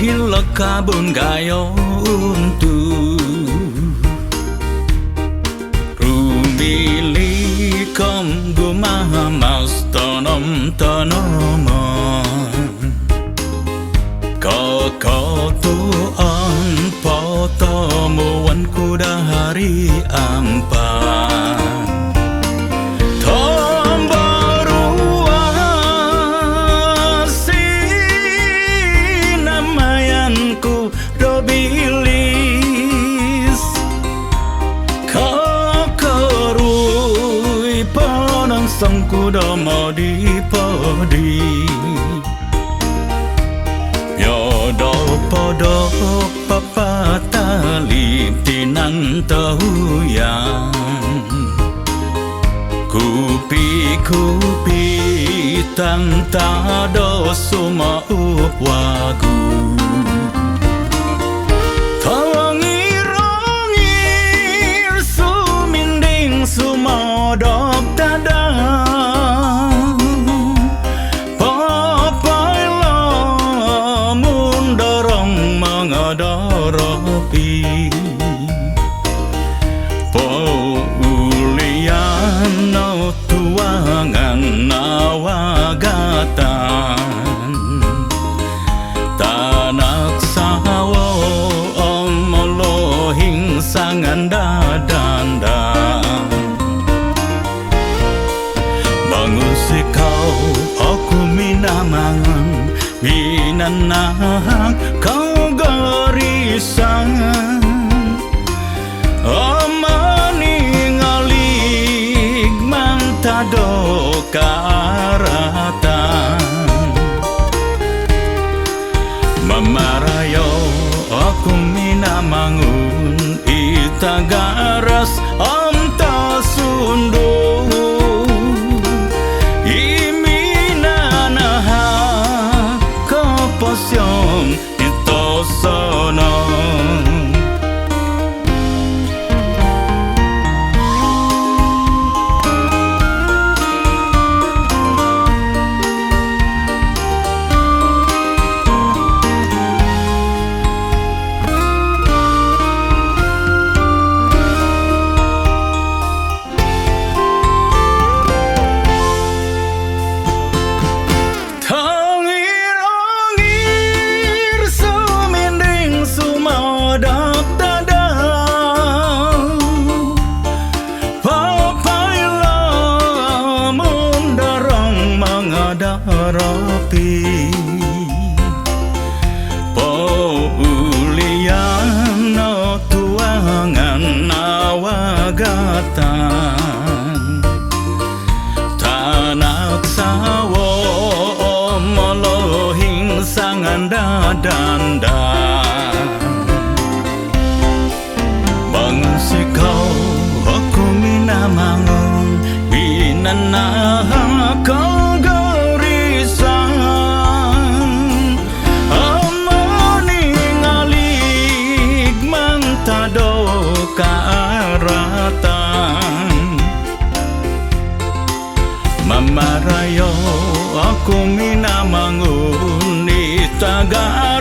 ilo kabun gayo untuk rumili kom gumahamas tonom Kokotuan potomuan kuda hari ampan Tomborua si namayanku dobilis Kokorui ponong sangku domo di podi Podo papatali tinantahuyang Kupi-kupi tantado suma upwagu Tawangir-angir suminding sumodok tadang Doropi Pauliano tuangan nawagatan Tanak sawo omolohing sangan dadanda Bangun si kau aku minamangan Minanahak kau garisan Omaningalik mantado karatan Mamarayo aku minamangun Itagaras amta sundo Posyong ito sono Doropi Pauliano tuangan nawagatan Tanak sawo omolohing sangan dadanda Bangsi kau aku minamangun Minanah kau karatan Mamarayo aku minamangun Itaga